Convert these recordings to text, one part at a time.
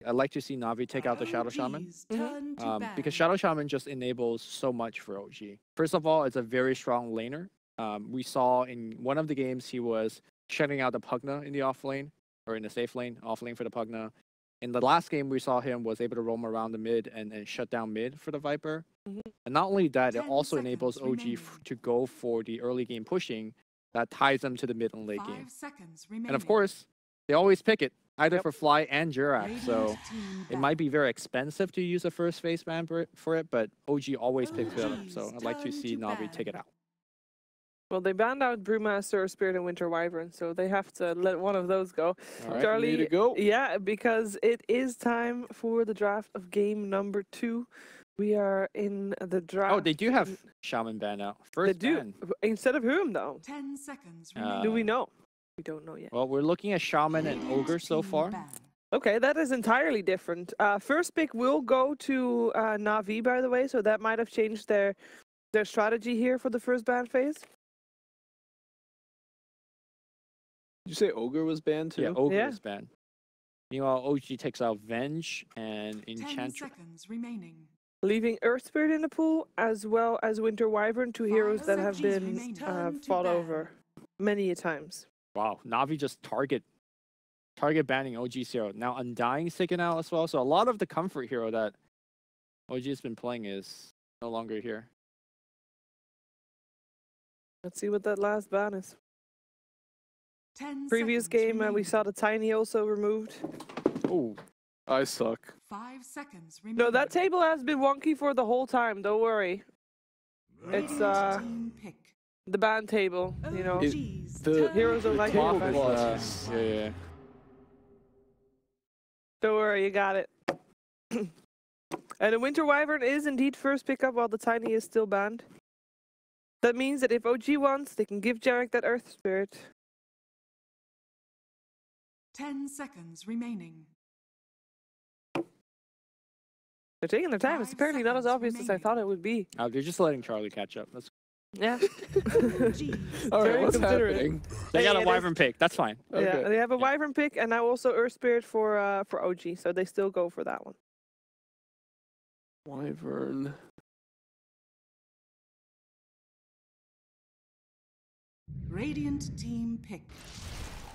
I'd like to see Navi take out the Shadow Shaman. Because Shadow Shaman just enables so much for OG. First of all, it's a very strong laner. We saw in one of the games he was shutting out the Pugna in the off lane, or in the safe lane, off lane for the Pugna. In the last game, we saw him was able to roam around the mid and shut down mid for the Viper. And not only that, it also enables OG to go for the early game pushing that ties them to the mid and late game. And of course, they always pick it, either for Fly and Jurak. So it might be very expensive to use a first phase ban for it, but OG always picks it up. So I'd like to see Navi take it out. Well, they banned out Brewmaster, Spirit, and Winter Wyvern, so they have to let one of those go. All right, Charlie, need to go. Yeah, because it is time for the draft of game number 2. We are in the draft. Oh, they do have Shaman ban out. First they do. ban. Instead of whom, though? 10 seconds Do we know? We don't know yet. Well, we're looking at Shaman and Ogre so far. Okay, that is entirely different. First pick will go to Na'Vi, by the way, so that might have changed their strategy here for the first ban phase. Did you say Ogre was banned too? Yeah, Ogre is banned. Meanwhile, OG takes out Venge and Enchantress. 10 seconds remaining. Leaving Earth Spirit in the pool, as well as Winter Wyvern, 2 heroes that have been fought over many a times. Wow, Navi just target banning OG's hero. Now Undying's taken out as well, so a lot of the comfort hero that OG has been playing is no longer here. Let's see what that last ban is. 10 Previous game, we saw the Tiny also removed. Oh, I suck. 5 seconds remaining. No, that table has been wonky for the whole time. Don't worry. It's the ban table, you know. The heroes don't like table offense. Yeah. Don't worry, you got it. And the Winter Wyvern is indeed first pickup while the Tiny is still banned. That means that if OG wants, they can give Jarek that Earth Spirit. 10 seconds remaining. They're taking their time. It's apparently not as obvious as I thought it would be. They're just letting Charlie catch up. Yeah. All right, what's happening? They got a Wyvern pick. That's fine. Yeah, Okay. they have a Wyvern pick and now also Earth Spirit for OG, so they still go for that one. Wyvern. Radiant team pick.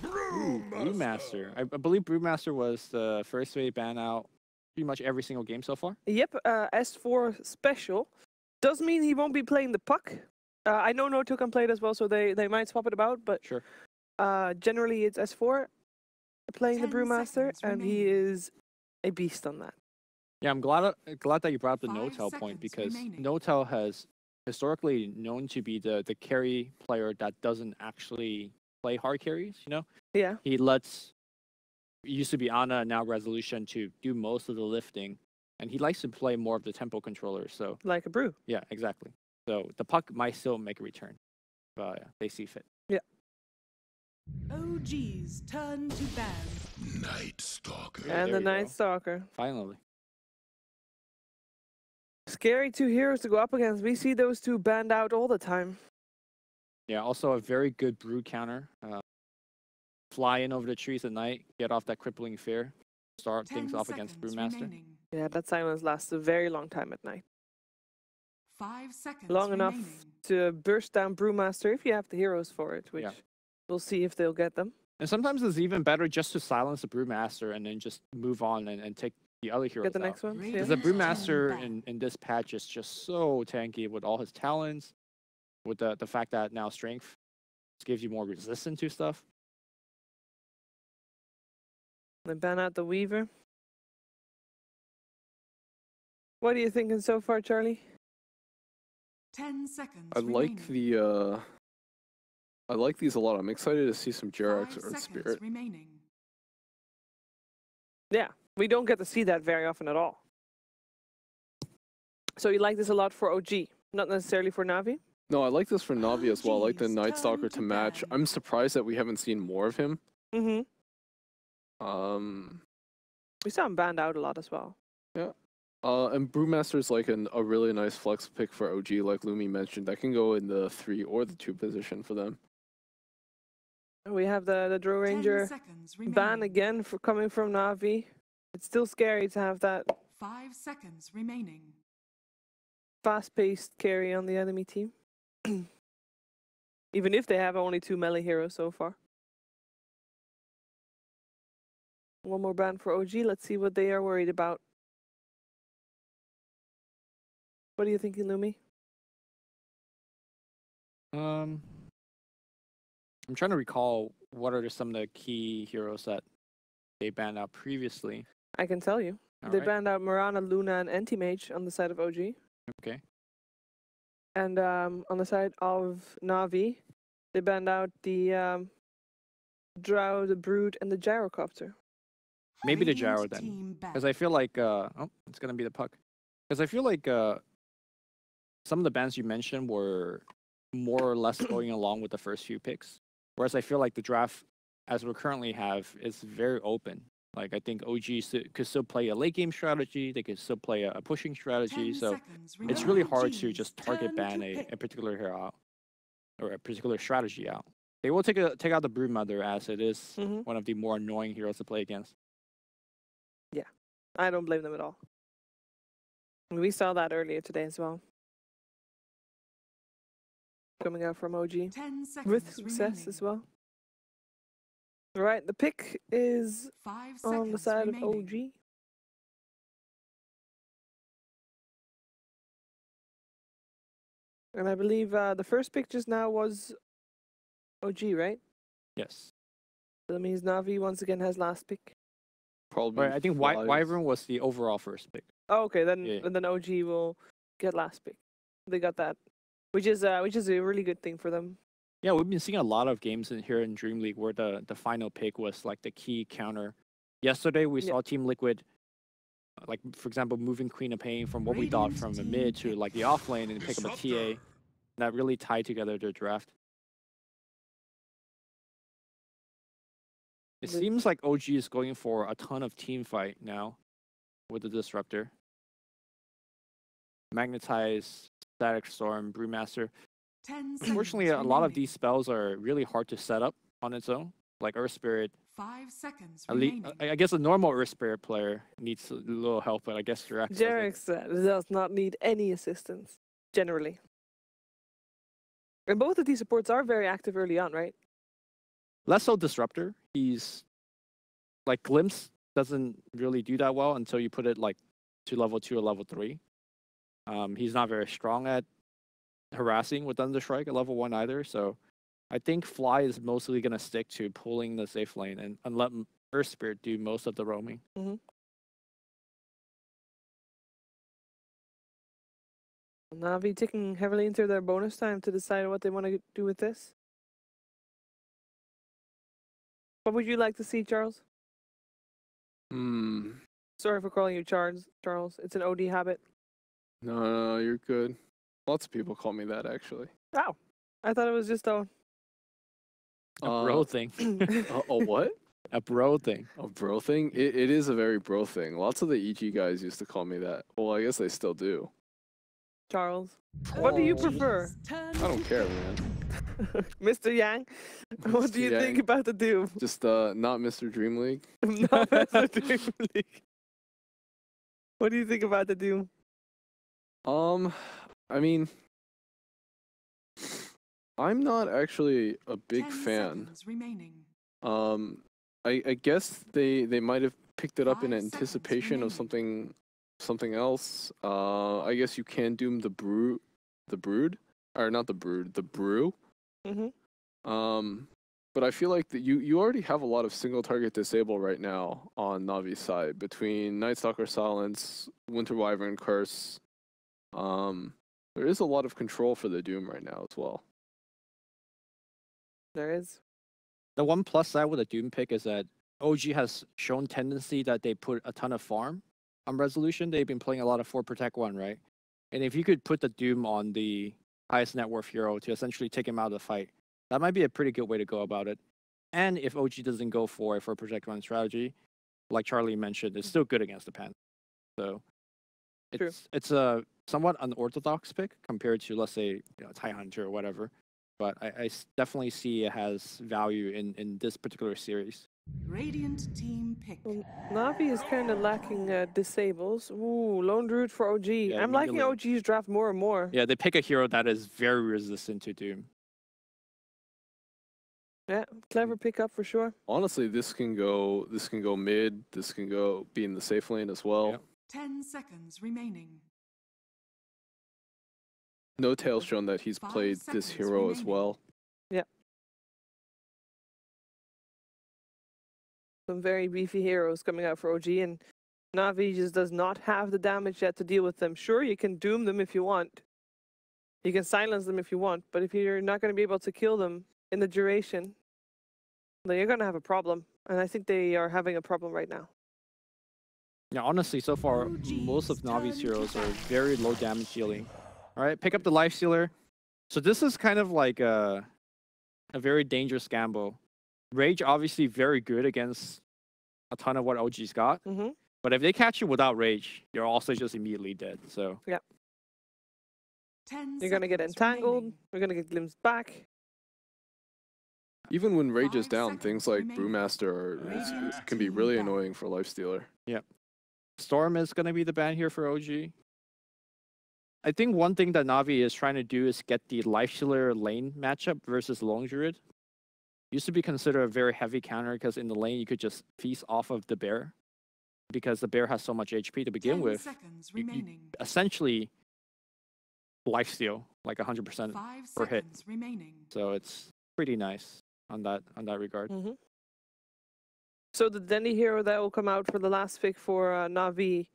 Brewmaster. I believe Brewmaster was the first way ban out pretty much every single game so far. Yep, S4 special. Does mean he won't be playing the puck. I know No2 can play it as well, so they might swap it about, but sure. Generally it's S4 playing the Brewmaster, and remaining. he is a beast on that. Yeah, I'm glad that you brought up the 5 No-Tel point, seconds because remaining. No-Tel has historically known to be the carry player that doesn't actually play hard carries, you know? Yeah. He lets, used to be Ana and now Resolution to do most of the lifting, and he likes to play more of the tempo controller, so. Like a Brew. Yeah, exactly. So the puck might still make a return, but they see fit. Yeah. OG's turn to ban. Night Stalker. And the Night Stalker. Finally. Scary 2 heroes to go up against. We see those 2 banned out all the time. Yeah, also a very good Brew counter. Fly in over the trees at night, get off that crippling fear, start things off against Brewmaster. Remaining. Yeah, that silence lasts a very long time at night. 5 seconds Long enough remaining. to burst down Brewmaster if you have the heroes for it, which Yeah. we'll see if they'll get them. And sometimes it's even better just to silence the Brewmaster and then just move on and take the other heroes Get the out. next one. Radiant Because the Brewmaster back. in this patch is just so tanky with all his talents, with the fact that now strength gives you more resistance to stuff. They ban out the Weaver. What are you thinking so far, Charlie? 10 seconds I like remaining. I like these a lot. I'm excited to see some 5 Jarek's Earth seconds Spirit. remaining. Yeah, we don't get to see that very often at all. So you like this a lot for OG, not necessarily for Na'Vi? No, I like this for Navi as well. I like the Jeez, Night Stalker turn to to match. ban. I'm surprised that we haven't seen more of him. Mm-hmm. We saw him banned out a lot as well. And Brewmaster's like a really nice flex pick for OG, like Lumi mentioned. That can go in the 3 or the 2 position for them. We have the Drow 10 Ranger seconds ban remaining. again for coming from Na'Vi. It's still scary to have that 5 seconds remaining. fast-paced carry on the enemy team. Even if they have only 2 melee heroes so far. One more ban for OG. Let's see what they are worried about. What are you thinking, Lumi? I'm trying to recall what are some of the key heroes that they banned out previously. I can tell you. They Alright, banned out Mirana, Luna, and Anti-Mage on the side of OG. okay. And on the side of Navi, they banned out the Drow, the Brood, and the Gyrocopter. Maybe the Radiant Gyro then. team Because I feel like, oh, it's going to be the puck. Because I feel like some of the bans you mentioned were more or less going along with the first few picks. Whereas I feel like the draft, as we currently have, is very open. Like, I think OG could still play a late game strategy. They could still play a pushing strategy. 10 So seconds it's really remaining. hard to OG's just target turn ban to a pick. particular hero out or a particular strategy out. They will take out the Broodmother as it is Mhm. one of the more annoying heroes to play against. I don't blame them at all. We saw that earlier today as well. Coming out from OG. 10 seconds With success remaining. as well. Right, the pick is 5 seconds on the side remaining. of OG. And I believe the first pick just now was OG, right? Yes. So that means Navi once again has last pick. Probably. Right, I think flies. Wyvern was the overall first pick. Oh, okay, then Yeah. and then OG will get last pick. They got that, which is a really good thing for them. Yeah, we've been seeing a lot of games here in DreamLeague where the final pick was like the key counter. Yesterday we Yeah. saw Team Liquid, like for example, moving Queen of Pain from what we thought Radiant from the team mid to pick. like the off lane and pick up a TA. That really tied together their draft. It The- seems like OG is going for a ton of team fight now with the Disruptor. Magnetize, Static Storm, Brewmaster. 10 seconds Unfortunately, a lot of remaining. these spells are really hard to set up on its own. Like Earth Spirit. 5 seconds At least, remaining. I guess a normal Earth Spirit player needs a little help, but I guess Jerax doesn't. Jerax does not need any assistance, generally. And both of these supports are very active early on, right? Less so Disruptor. He's like Glimpse doesn't really do that well until you put it like to level 2 or level 3. He's not very strong at harassing with Thunderstrike at level 1 either. So I think Fly is mostly gonna stick to pulling the safe lane and let Earth Spirit do most of the roaming. Navi ticking heavily into their bonus time to decide what they want to do with this. What would you like to see, Charles? Hmm. Sorry for calling you Charles. It's an OD habit. No, you're good. Lots of people call me that actually. Wow. I thought it was just a... A bro thing. A what? A bro thing. A bro thing? It is a very bro thing. Lots of the EG guys used to call me that. Well, I guess they still do. Charles. What do you Oh, prefer? Turn I don't care, man. Mr. Yang, what do you Mr. think Yang. about the Doom? Just not Mr. Dream League. Not Mr. DreamLeague. What do you think about the Doom? I mean, I'm not actually a big 10 fan. seconds remaining. I guess they might have picked it up in 5 seconds anticipation of remaining. something else. I guess you can doom the brood, or not the brood, the brew. Mm-hmm. But I feel like that you already have a lot of single target disable right now on Navi's side between Nightstalker Silence, Winter Wyvern Curse. There is a lot of control for the Doom right now as well. There is. The one plus side with a Doom pick is that OG has shown tendency that they put a ton of farm on resolution. They've been playing a lot of 4 Protect 1, right? And if you could put the Doom on the highest net worth hero to essentially take him out of the fight, that might be a pretty good way to go about it. And if OG doesn't go for a 4 Protect 1 strategy, like Charlie mentioned, it's still good against the Pan. So it's a somewhat unorthodox pick compared to, let's say, Tie Hunter or whatever. But I definitely see it has value in this particular series. Radiant team pick. Well, Navi is kind of lacking disables. Ooh, Lone Druid for OG. Yeah, I'm liking immediately. OG's draft more and more. Yeah, they pick a hero that is very resistant to Doom. Yeah, clever pickup for sure. Honestly, this can go mid. This can go be in the safe lane as well. Yep. 10 seconds remaining. No Tail's shown that he's 5 played this seconds hero as remaining. well. Some very beefy heroes coming out for OG, and Navi just does not have the damage yet to deal with them. Sure, you can doom them if you want. You can silence them if you want, but if you're not going to be able to kill them in the duration, then you're going to have a problem. And I think they are having a problem right now. Yeah, honestly, so far, most of Navi's heroes are very low damage dealing. All right, pick up the Life Stealer. So this is kind of like a very dangerous gamble. Rage, obviously, very good against a ton of what OG's got. Mm-hmm. But if they catch you without Rage, you're also just immediately dead. So 10 You're going to get seconds entangled. remaining. You're going to get glimpsed back. Even when Rage is 5 down, seconds things like remaining. Brewmaster can be Team really ban. annoying for Lifestealer. Storm is going to be the ban here for OG. I think one thing that Navi is trying to do is get the Life Stealer lane matchup versus Lone Druid. Used to be considered a very heavy counter because in the lane you could just feast off of the bear. Because the bear has so much HP to begin 10 with. seconds You remaining. essentially lifesteal like 100% 5 per hit. seconds remaining. So it's pretty nice on that regard. Mm-hmm. So the Dendy hero that will come out for the last pick for Navi,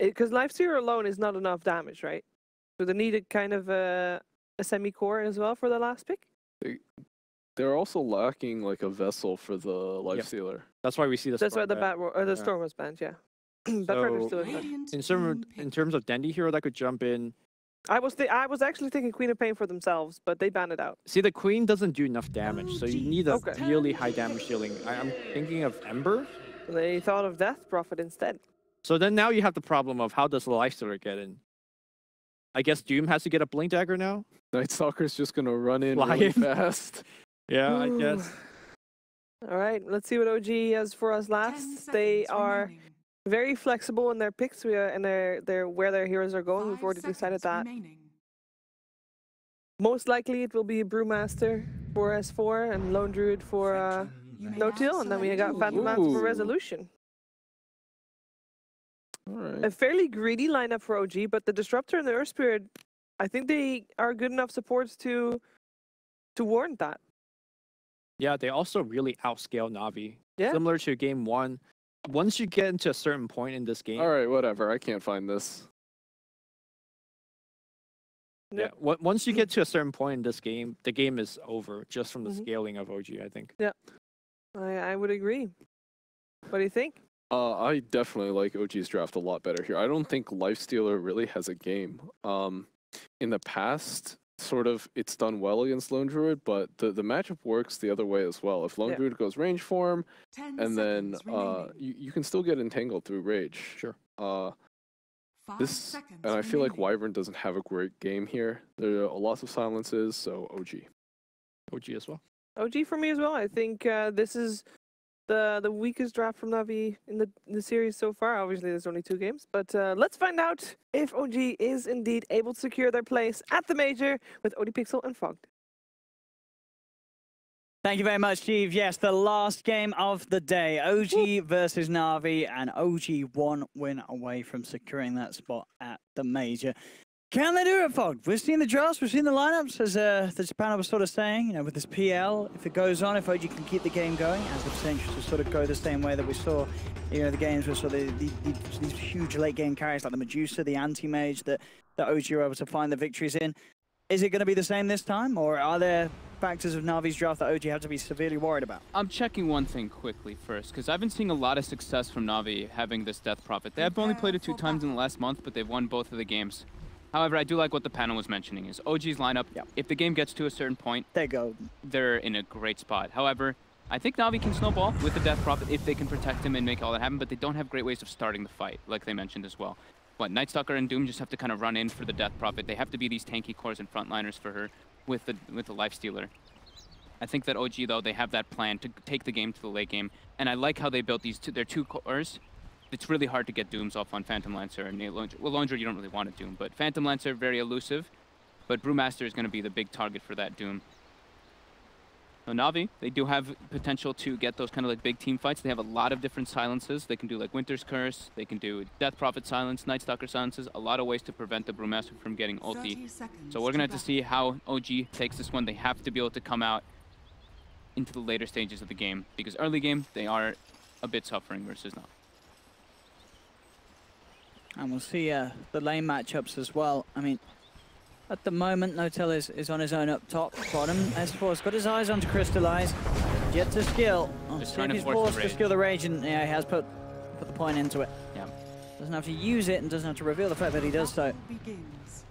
because Lifestealer alone is not enough damage, right? So they needed kind of a semi-core as well for the last pick. They're also lacking like a vessel for the Lifestealer. That's why we see this. That's why the Yeah. Storm was banned, yeah. Batrider's still in there. Radiant in team terms of Dendy hero that could jump in. I was actually thinking Queen of Pain for themselves, but they banned it out. See, the queen doesn't do enough damage, so you need a Okay. really high damage dealing. I'm thinking of Ember. They thought of Death Prophet instead. So then now you have the problem of how does the Lifestealer get in? I guess Doom has to get a Blink Dagger now. Night Stalker's just gonna run in Fly really in. fast. Yeah, I guess. All right, let's see what OG has for us last. They are very flexible in their picks, and their where their heroes are going. We've already decided that. Most likely it will be Brewmaster for S4 and Lone Druid for No Till, and then we got Phantom Master for Ooh. Resolution. All right. A fairly greedy lineup for OG, but the Disruptor and the Earth Spirit, I think they are good enough supports to warrant that. Yeah, they also really outscale Navi. Yeah. Similar to game one. Once you get into a certain point in this game, All right, whatever. I can't find this. yeah, once you get to a certain point in this game, the game is over just from the Mhm. scaling of OG, I think. I would agree. What do you think? I definitely like OG's draft a lot better here. I don't think Lifestealer really has a game. In the past, sort of, it's done well against Lone Druid, but the matchup works the other way as well. If Lone Yeah. Druid goes range form, 10 and then seconds remaining. you can still get entangled through rage. Sure. 5 This seconds and I feel like remaining. Wyvern doesn't have a great game here. There are lots of silences, so OG. OG as well. OG for me as well. I think this is the weakest draft from Navi in the series so far. Obviously, there's only 2 games, but let's find out if OG is indeed able to secure their place at the major with ODPixel and Fogged. Thank you very much, Steve. Yes, the last game of the day. OG versus Navi, and OG 1 win away from securing that spot at the major. Can they do it, Fogg? We've seen the drafts, we've seen the lineups, as the Japan was sort of saying, with this PL, if it goes on, if OG can keep the game going, has the potential to sort of go the same way that we saw, the games with sort of these huge late game carries like the Medusa, the Anti-Mage that OG were able to find the victories in. Is it going to be the same this time, or are there factors of Navi's draft that OG have to be severely worried about? I'm checking one thing quickly first, because I've been seeing a lot of success from Navi having this Death Prophet. They have only played it 2 times in the last month, but they've won both of the games. However, I do like what the panel was mentioning, is OG's lineup, if the game gets to a certain point, they're in a great spot. However, I think Navi can snowball with the Death Prophet if they can protect him and make all that happen, but they don't have great ways of starting the fight, like they mentioned as well. What, Night Stalker and Doom just have to kind of run in for the Death Prophet. They have to be these tanky cores and frontliners for her with the Lifestealer. I think that OG, though, they have that plan to take the game to the late game. And I like how they built their two cores. It's really hard to get Dooms off on Phantom Lancer and Laundry. Well, Laundry, you don't really want a Doom, but Phantom Lancer, very elusive. But Brewmaster is going to be the big target for that Doom. So Na'Vi, they do have potential to get those kind of like big team fights. They have a lot of different silences. They can do like Winter's Curse. They can do Death Prophet silence, Night Stalker silences. A lot of ways to prevent the Brewmaster from getting ulti. So we're going to have to see how OG takes this one. They have to be able to come out into the later stages of the game. Because early game, they are a bit suffering versus Na'Vi. And we'll see the lane matchups as well. I mean, at the moment, Notel is on his own up top. Bottom, S4's got his eyes onto Crystallize. Yet to skill. Just See if he's forced to skill the Rage, and yeah, he has put the point into it. Yeah. Doesn't have to use it and doesn't have to reveal the fact that he does so.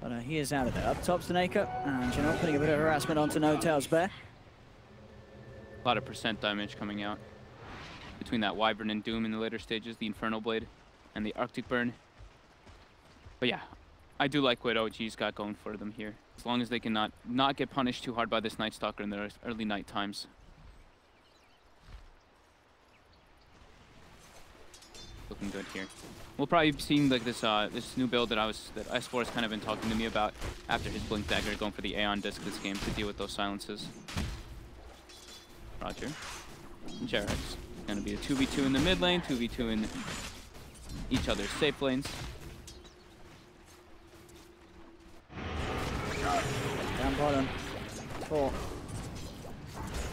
But he is out of there. Up top, Snake and you know, putting a bit of harassment onto Notel's bear. A lot of percent damage coming out between that Wyvern and Doom in the later stages, the Infernal Blade and the Arctic Burn. But yeah, I do like what OG's got going for them here. As long as they can not get punished too hard by this Night Stalker in their early night times. Looking good here. We'll probably be seeing like this this new build that S4 has kind of been talking to me about after his Blink Dagger, going for the Aeon Disc this game to deal with those silences. Roger. And Jerax. Gonna be a 2v2 in the mid lane, 2v2 in each other's safe lanes. Down bottom. 4.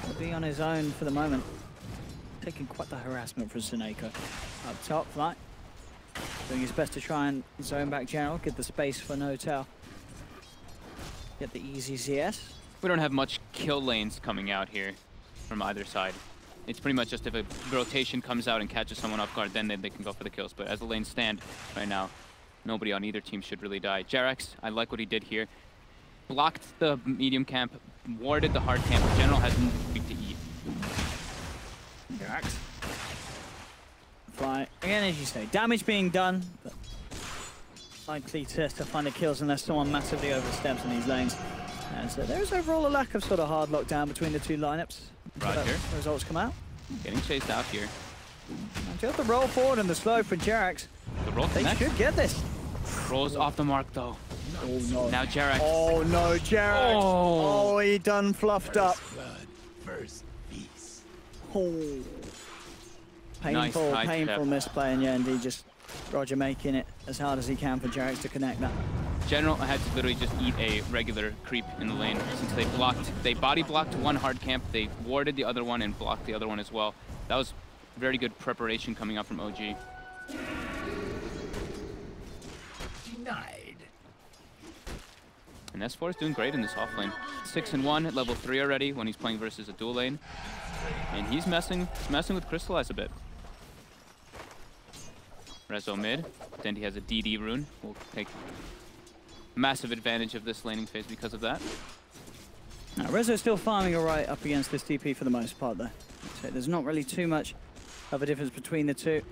Will be on his own for the moment. Taking quite the harassment from Suneko. Up top, Flight. Doing his best to try and zone back General, get the space for Notel. Get the easy CS. We don't have much kill lanes coming out here from either side. It's pretty much just if a rotation comes out and catches someone off guard, then they can go for the kills. But as the lanes stand right now, nobody on either team should really die. Jerax, I like what he did here. Blocked the medium camp, warded the hard camp. General has nothing to eat. Jerax. Fly. Again, as you say, damage being done, but likely to find the kills unless someone massively oversteps in these lanes. And so there's overall a lack of sort of hard lockdown between the two lineups. Roger. Results come out. Getting chased out here. And just the roll forward and the slow for Jerax. The roll They connects. should get this. Rolls off the mark though. Oh no. Now Jerax. Oh no, Jerax. Oh. Oh, he done fluffed up. Blood, first peace. Oh. Painful, Nice painful sidestep. misplay, and yeah, indeed, just Roger making it as hard as he can for Jerax to connect that. General had to literally just eat a regular creep in the lane since they body blocked one hard camp, they warded the other one and blocked the other one as well. That was very good preparation coming up from OG. Denied. And S4 is doing great in this off lane. 6-1 at level 3 already when he's playing versus a dual lane. And he's messing with Crystallize a bit. Rezo mid, then he has a DD rune. We'll take massive advantage of this laning phase because of that. Now, Rezo's still farming alright up against this TP for the most part, though. So there's not really too much of a difference between the two.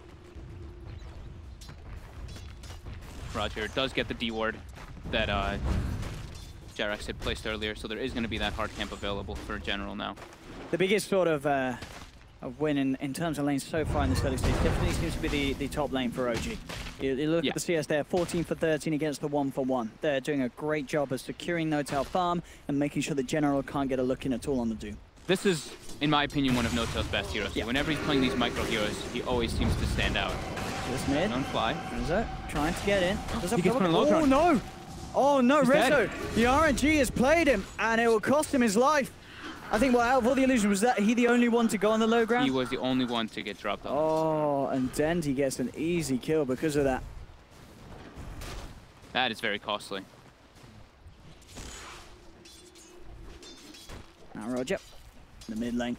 Roger does get the D ward that Jerax had placed earlier, so there is going to be that hard camp available for General now. The biggest sort of win in terms of lanes so far in this early stage definitely seems to be the top lane for OG. You look at the CS there, 14 for 13 against the 1 for 1. They're doing a great job of securing Notel farm and making sure that General can't get a look in at all on the Doom. This is, in my opinion, one of Notel's best heroes. Yeah. Whenever he's playing these micro heroes, he always seems to stand out. This mid. On fly. Rezo trying to get in. He gets put on low Oh ground. no! Oh no, He's Rezo! dead. The RNG has played him and it will cost him his life. I think, well, out of all the illusions, was that he the only one to go on the low ground? He was the only one to get dropped on. Oh, and Dendy gets an easy kill because of that. That is very costly. Now Roger, the mid lane.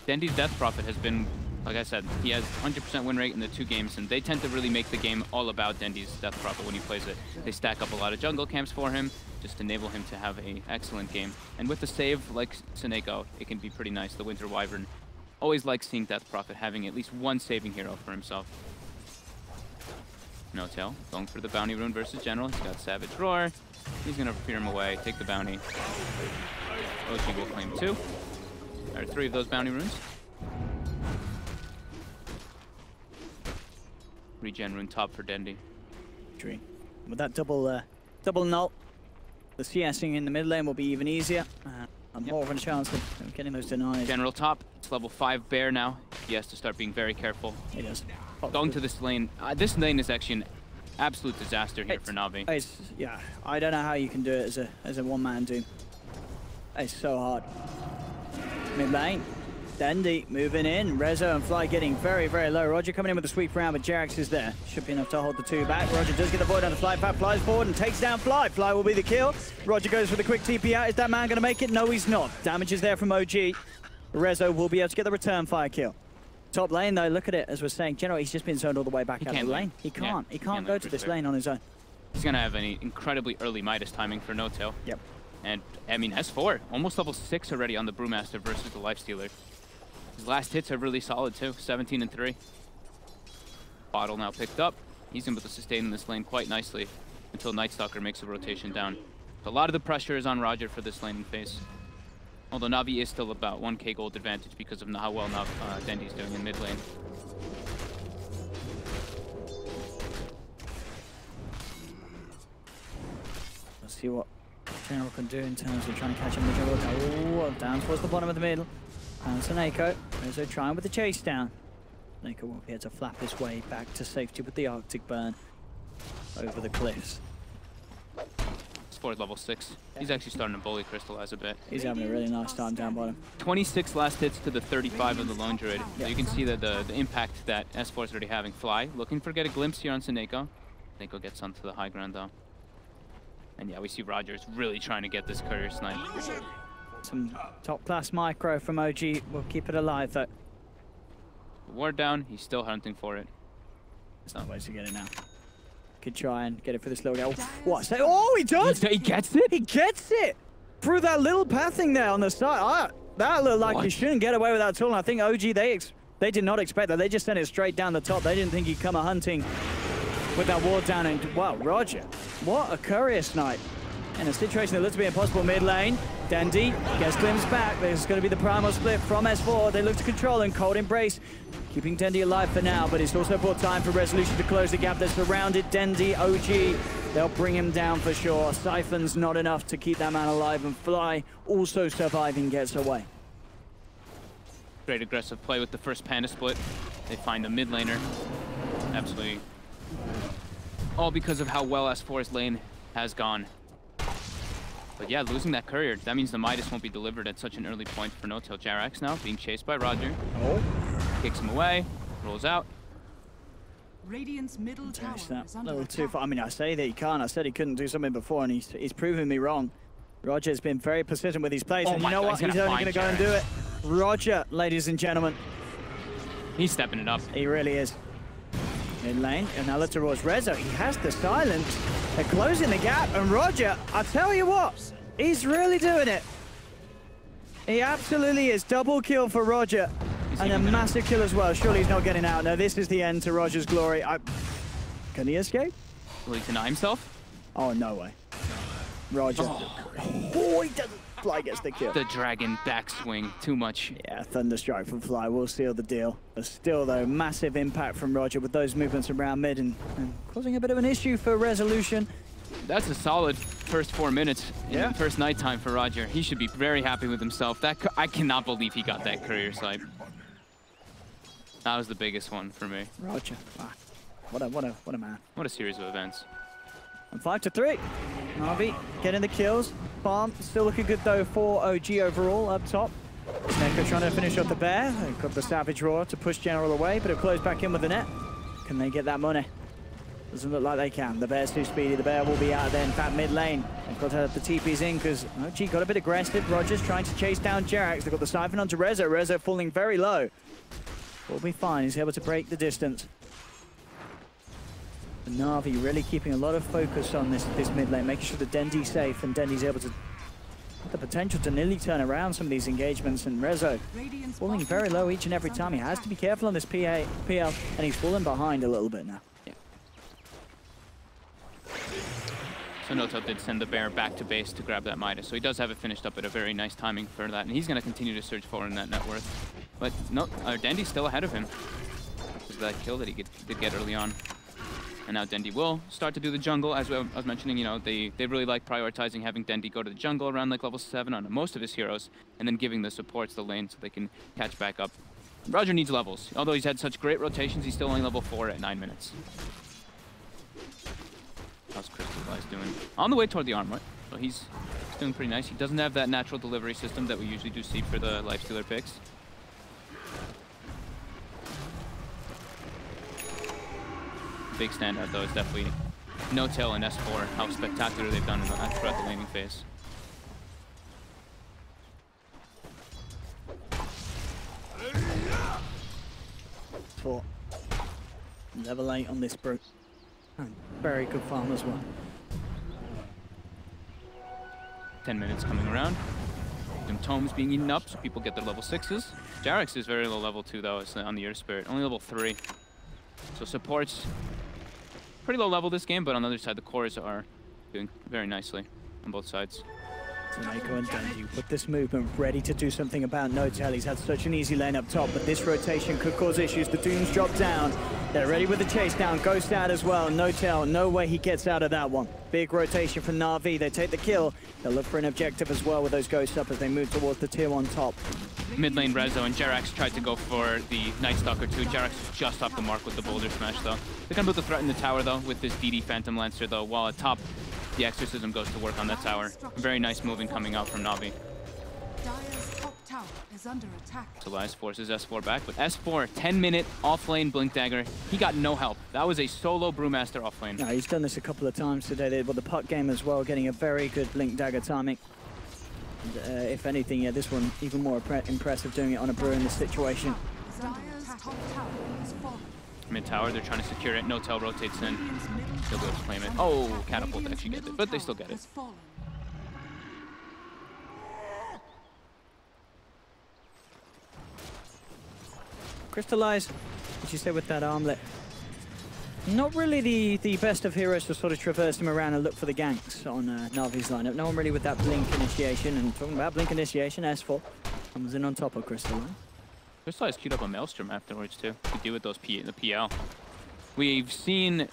Dendy's Death Prophet has been, like I said, he has 100% win rate in the 2 games, and they tend to really make the game all about Dendy's Death Prophet when he plays it. They stack up a lot of jungle camps for him, just to enable him to have an excellent game. And with the save, like Suneko, it can be pretty nice. The Winter Wyvern always likes seeing Death Prophet having at least one saving hero for himself. Notel going for the bounty rune versus General. He's got Savage Roar. He's gonna fear him away, take the bounty. OG will claim 2. Or 3 of those bounty runes. Regen rune top for Dendi. Dream. With that double null, the CSing in the mid lane will be even easier. More of a chance of getting those denies. General top. It's level 5 bear now. He has to start being very careful. He does. Going to this lane. This lane is actually an absolute disaster here for Na'Vi. Yeah, I don't know how you can do it as a one-man doom. It's so hard. Mid lane. Dendi moving in. Rezo and Fly getting very, very low. Roger coming in with a sweep round, but Jerax is there. Should be enough to hold the 2 back. Roger does get the void on the Fly. Fat flies forward and takes down Fly. Fly will be the kill. Roger goes for the quick TP out. Is that man going to make it? No, he's not. Damage is there from OG. Rezo will be able to get the return fire kill. Top lane, though, look at it. As we're saying, generally, he's just been zoned all the way back out of the lane. He can't. He can't go to this lane on his own. He's going to have an incredibly early Midas timing for No Tail. Yep. And, I mean, S4, almost level 6 already on the Brewmaster versus the Lifestealer. His last hits are really solid, too. 17 and 3. Bottle now picked up. He's able to sustain in this lane quite nicely until Nightstalker makes a rotation down. So a lot of the pressure is on Roger for this laning phase. Although Na'Vi is still about 1k gold advantage because of how well Dendi's doing in mid lane. Let's see what General can do in terms of trying to catch him with the jungle. Oh, down towards the bottom of the middle. And to Nako. Rezo trying with the chase down. Nako will be able to flap his way back to safety with the Arctic Burn over the cliffs. S4 is level 6. He's actually starting to bully crystallize a bit. He's having a really nice time down bottom. 26 last hits to the 35 of the Lone Druid. Yeah. So you can see that the impact that S4 is already having. Fly, looking for get a glimpse here on Sineko. Sineko gets onto the high ground though. And yeah, we see Rogers really trying to get this courier snipe. Some top class micro from OG will keep it alive though. Ward down, he's still hunting for it. There's no ways to get it now. Could try and get it for this little guy. What? Oh, he does! He gets it? He gets it! Through that little pathing there on the side. That looked like he shouldn't get away with that at all. And I think OG, they did not expect that. They just sent it straight down the top. They didn't think he'd come a-hunting with that ward down. And, wow, Roger. What a courier snipe. In a situation that looks to be impossible mid lane. Dendi gets glimpse back. There's going to be the primal split from S4. They look to control and Cold Embrace. Keeping Dendi alive for now, but it's also brought time for Resolution to close the gap that surrounded Dendi. OG, they'll bring him down for sure. Siphon's not enough to keep that man alive, and Fly also surviving gets away. Great aggressive play with the first Panda split. They find a mid laner. Absolutely. All because of how well S4's lane has gone. But yeah, losing that courier, that means the Midas won't be delivered at such an early point for No Tail. Jerax now being chased by Roger. Oh. Kicks him away, rolls out. Radiant's middle tower is A under little too attack. far. I mean, I say that he can't. I said he couldn't do something before, and he's proven me wrong. Roger's been very persistent with his plays, Oh and you my know God, what? he's He's only going to go and do it. Roger, ladies and gentlemen. He's stepping it up. He really is. Mid lane, and now look towards Rezo. He has the silence. They're closing the gap, and Roger, I tell you what, he's really doing it. He absolutely is. Double kill for Roger. And a massive kill as well. Surely he's not getting out. No, this is the end to Roger's glory. Can he escape? Will he deny himself? Oh, no way. Roger. Oh, he doesn't. Fly gets the kill. The dragon backswing, too much. Yeah, Thunderstrike from Fly will seal the deal. But still, though, massive impact from Roger with those movements around mid and causing a bit of an issue for Resolution. That's a solid first 4 minutes in the first nighttime for Roger. He should be very happy with himself. I cannot believe he got that courier snipe. That was the biggest one for me. Roger. Wow. What a man. What a series of events. And 5-3. Na'Vi getting the kills. Farm still looking good though for OG overall up top. Neko trying to finish off the bear. They got the Savage Roar to push General away, but it'll close back in with the net. Can they get that money? Doesn't look like they can. The bear's too speedy. The bear will be out there in fact mid lane. They've got to have the TPs in because OG got a bit aggressive. Roger's trying to chase down Jerax. They've got the Siphon onto Rezo. Rezo falling very low. Will be fine. He's able to break the distance. Na'Vi really keeping a lot of focus on this mid lane, making sure that Dendi's safe and Dendi's able to have the potential to nearly turn around some of these engagements. And Rezo falling very low each and every time. He has to be careful on this PL, and he's falling behind a little bit now. Yeah. So Notel did send the bear back to base to grab that Midas. So he does have it finished up at a very nice timing for that. And he's going to continue to surge forward in that net worth. But no, Dendi's still ahead of him. Because of that kill that he did get early on. And now Dendi will start to do the jungle. As I was mentioning, you know, they really like prioritizing having Dendi go to the jungle around like level 7 on most of his heroes. And then giving the supports the lane so they can catch back up. Roger needs levels. Although he's had such great rotations, he's still only level 4 at 9 minutes. How's Crystallize doing? On the way toward the armlet. So he's doing pretty nice. He doesn't have that natural delivery system that we usually do see for the Lifestealer picks. Big standout though is definitely Notel and S4, how spectacular they've done throughout the laning phase. For level 8 on this brute. And very good farm as well. 10 minutes coming around. Some tomes being eaten up, so people get their level 6s. Jarex is very low level 2 though, it's on the Earth Spirit, only level 3. So supports pretty low level this game, but on the other side the cores are doing very nicely on both sides. Taneko and Dendi with this movement ready to do something about Notel. He's had such an easy lane up top, but this rotation could cause issues. The Dooms drop down. They're ready with the chase down. Ghost out as well. Notel, no way he gets out of that one. Big rotation from Na'Vi. They take the kill. They'll look for an objective as well with those ghosts up as they move towards the tier 1 top. Mid lane Rezo and Jerax tried to go for the Night Stalker too. Jerax was just off the mark with the Boulder Smash though. They're gonna put the threat in the tower though with this DD Phantom Lancer though, while at top the Exorcism goes to work on that tower. Very nice moving coming out from Na'Vi. Dire's top tower is under attack. Elias forces S4 back, but S4, 10-minute off-lane Blink Dagger. He got no help. That was a solo Brewmaster off-lane. No, he's done this a couple of times today with the puck game as well, getting a very good Blink Dagger timing. And, if anything, yeah, this one even more impressive doing it on a Brew in this situation. Dire's top tower is fallen. Mid tower, they're trying to secure it. Notel rotates in. They'll be able to claim it. Oh, Catapult actually gets it, but they still get it. Crystallize, as you said with that armlet. Not really the best of heroes to sort of traverse him around and look for the ganks on Na'Vi's lineup. No one really with that Blink initiation. And talking about Blink initiation, S4 comes in on top of Crystallize. Crystallize queued up a Maelstrom afterwards too, to do with those the PL. We've seen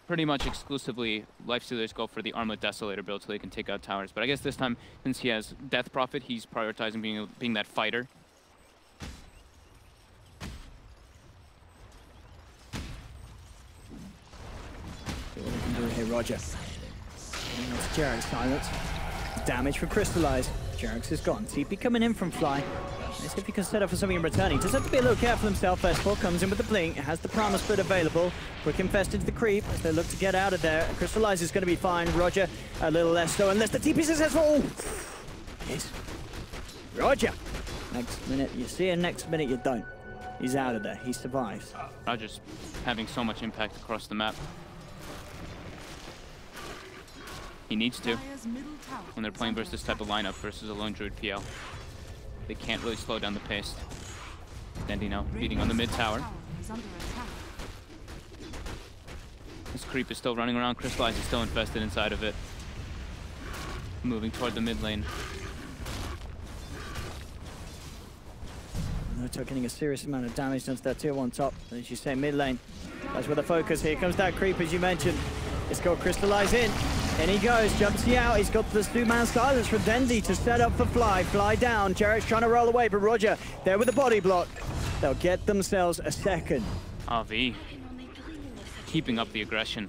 pretty much exclusively Lifestealers go for the Armlet Desolator build so they can take out towers. But I guess this time, since he has Death Prophet, he's prioritizing being that fighter. See what we can do here, Roger. And that's Jerax silence. Damage for Crystallize. Jerax is gone. TP coming in from Fly. Let's see if he can set up for something in return. He does have to be a little careful himself. S4 comes in with the Blink, has the Primal Split available. Quick Infest into the creep as they look to get out of there. Crystallize is going to be fine. Roger, a little less so, unless the TP successful. Yes. Roger. Next minute you see him, next minute you don't. He's out of there. He survives. Roger's having so much impact across the map. He needs to when they're playing versus this type of lineup versus a lone druid PL. They can't really slow down the pace. Dendi now beating on the mid tower. This creep is still running around. Crystallize is still infested inside of it. Moving toward the mid lane. Noto getting a serious amount of damage done to that tier 1 top. As you say, mid lane. That's where the focus. Here comes that creep, as you mentioned. It's got Crystallize in. In he goes, jumps he out. He's got the 2-man silence from Dendi to set up for Fly. Fly down. Jerax trying to roll away, but Roger there with the body block. They'll get themselves a second. RV keeping up the aggression.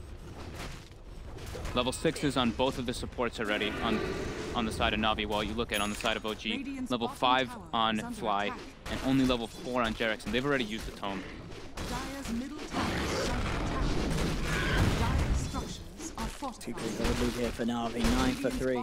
Level 6s on both of the supports already on the side of Na'Vi, while you look at on the side of OG. Level 5 on Fly, and only level 4 on Jerax, and they've already used the tome. Too good here for Na'Vi, 9 for 3.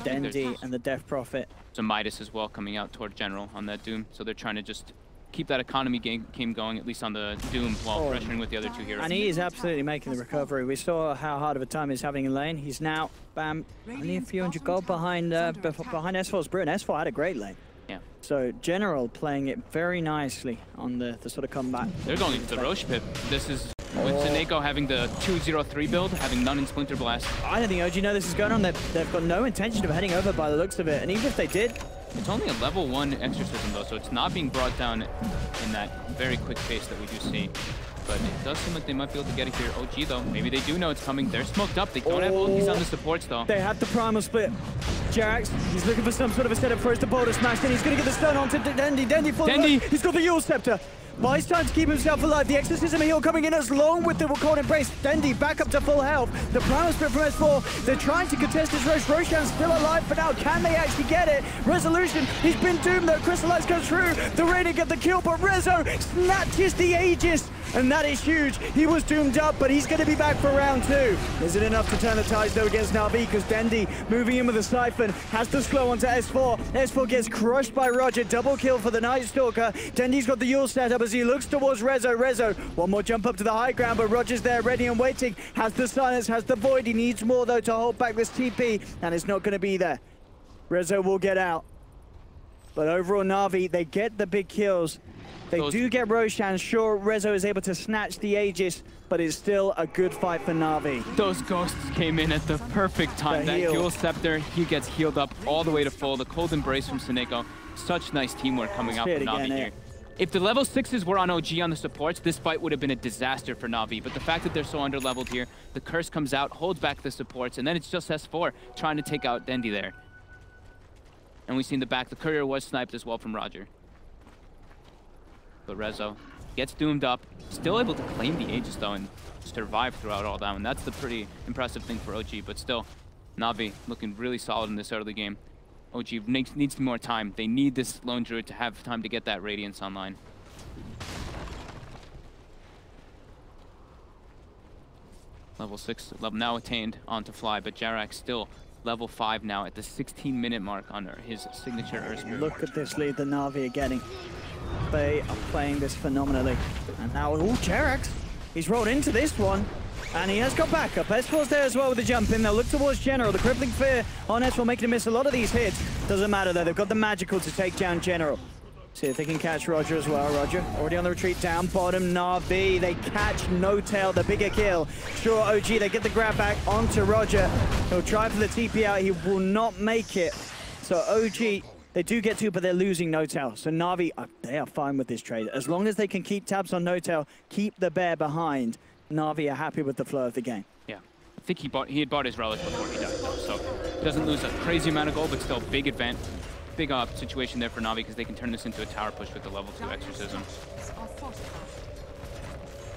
Dendi and the Death Prophet. So Midas as well coming out toward General on that Doom, so they're trying to just keep that economy game going, at least on the Doom, while pressuring with the other 2 heroes. And he is absolutely making the recovery. We saw how hard of a time he's having in lane. He's now, bam, only a few hundred gold behind S4's Brew, and S4 had a great lane. Yeah. So General playing it very nicely on the sort of comeback. They're going into the Roche pit. This is With Seneko having the 2-0-3 build, having none in Splinter Blast. I don't think OG know this is going on. They've got no intention of heading over by the looks of it. And even if they did... It's only a level 1 exorcism though, so it's not being brought down in that very quick pace that we do see. But it does seem like they might be able to get it here. OG though, maybe they do know it's coming. They're smoked up. They don't have ultis on the supports though. They have the primal split. Jarax, he's looking for some sort of a setup for his boulder smash. Then he's going to get the stun onto Dendi. Dendi, he's got the Yule Scepter. Buys time to keep himself alive. The Exorcism heal coming in as long with the Cold Embrace. Dendi back up to full health. The Primal Spirit from S4. They're trying to contest his Roche. Roshan's still alive for now. Can they actually get it? Resolution. He's been doomed though. Crystallize goes through. The Raider get the kill, but Rezo snatches the Aegis. And that is huge. He was doomed up, but he's going to be back for round 2. Is it enough to turn the tides though against Na'Vi? Because Dendi moving in with the Siphon has the slow onto S4. S4 gets crushed by Roger. Double kill for the Night Stalker. Dendi's got the Yule set up as he looks towards Rezo. Rezo, one more jump up to the high ground, but Roger's there ready and waiting. Has the silence, has the void. He needs more though to hold back this TP, and it's not going to be there. Rezo will get out. But overall, Na'Vi, they get the big kills. They do get Roshan. Sure, Rezo is able to snatch the Aegis, but it's still a good fight for Na'Vi. Those ghosts came in at the perfect time. That Yule Scepter, he gets healed up all the way to full. The Cold Embrace from Seneko. Such nice teamwork coming out from Na'Vi here. If the level 6s were on OG on the supports, this fight would have been a disaster for Na'Vi. But the fact that they're so under-leveled here, the curse comes out, holds back the supports, and then it's just S4 trying to take out Dendi there. And we've seen the back. The courier was sniped as well from Roger. But Rezo gets doomed up, still able to claim the Aegis though and survive throughout all that. And that's the pretty impressive thing for OG. But still, Na'Vi looking really solid in this early game. OG needs more time. They need this lone druid to have time to get that Radiance online. Level 6 level now attained onto Fly, but Jarax still level 5 now at the 16-minute mark on his signature Earth Spirit. Look at this lead the Na'Vi are getting. They are playing this phenomenally. And now, Jarax, he's rolled into this one. And he has got backup. S4's there as well with the jump in. They'll look towards General. The Crippling Fear on S4 making him miss a lot of these hits. Doesn't matter though, they've got the magical to take down General. See if they can catch Roger as well. Roger already on the retreat down bottom. Na'Vi, they catch No Tail, the bigger kill. Sure, OG, they get the grab back onto Roger. He'll try for the TP out. He will not make it. So OG, they do get 2, but they're losing No Tail. So Na'Vi, they are fine with this trade. As long as they can keep tabs on No Tail, keep the bear behind, Na'Vi are happy with the flow of the game. Yeah, I think he had bought his relic before he died though, so he doesn't lose a crazy amount of gold, but still big advance. Big situation there for Na'Vi because they can turn this into a tower push with the level 2 exorcism.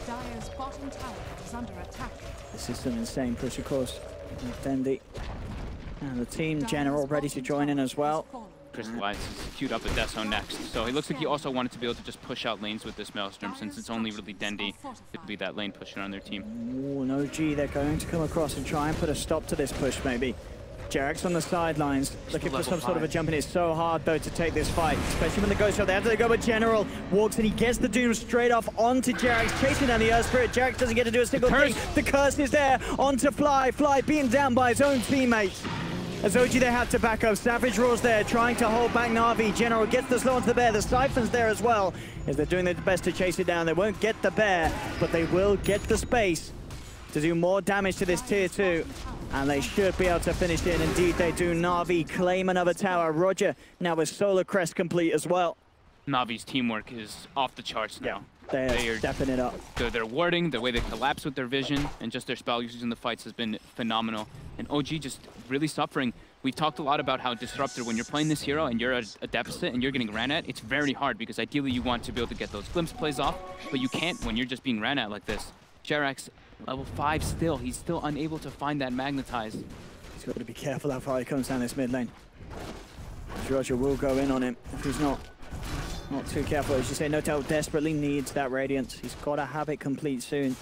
Dire's bottom tower is under attack. This is an insane push, of course. Dendi and the team General ready to join in as well. Crystallize is queued up with Deso next, so it looks like he also wanted to be able to just push out lanes with this Maelstrom since it's only really Dendi that could be that lane pusher on their team. Ooh, and OG, they're going to come across and try and put a stop to this push maybe. Jarax on the sidelines, looking for some sort of a jump in. It's so hard though to take this fight, especially when the Ghost shot. They have to go with General. Walks and he gets the Doom straight off onto Jarax, chasing down the Earth Spirit. Jarax doesn't get to do a single thing. The curse is there onto Fly. Fly beaten down by his own teammates. As OG they have to back up. Savage Roar's there, trying to hold back Na'Vi. General gets the slow onto the bear. The Siphon's there as well, as they're doing their best to chase it down. They won't get the bear, but they will get the space to do more damage to this tier 2. And they should be able to finish it. Indeed they do. Na'Vi claim another tower. Roger now with Solar Crest complete as well. Na'Vi's teamwork is off the charts now. Yeah, they are stepping it up. Their warding, the way they collapse with their vision, and just their spell usage in the fights has been phenomenal. And OG just really suffering. We've talked a lot about how Disruptor, when you're playing this hero and you're at a deficit and you're getting ran at, it's very hard because ideally you want to be able to get those glimpse plays off, but you can't when you're just being ran at like this. Jarax, level 5 still. He's still unable to find that Magnetize. He's got to be careful how far he comes down this mid lane. Roger will go in on him if he's not too careful. As you say, No Tail desperately needs that Radiance. He's got to have it complete soon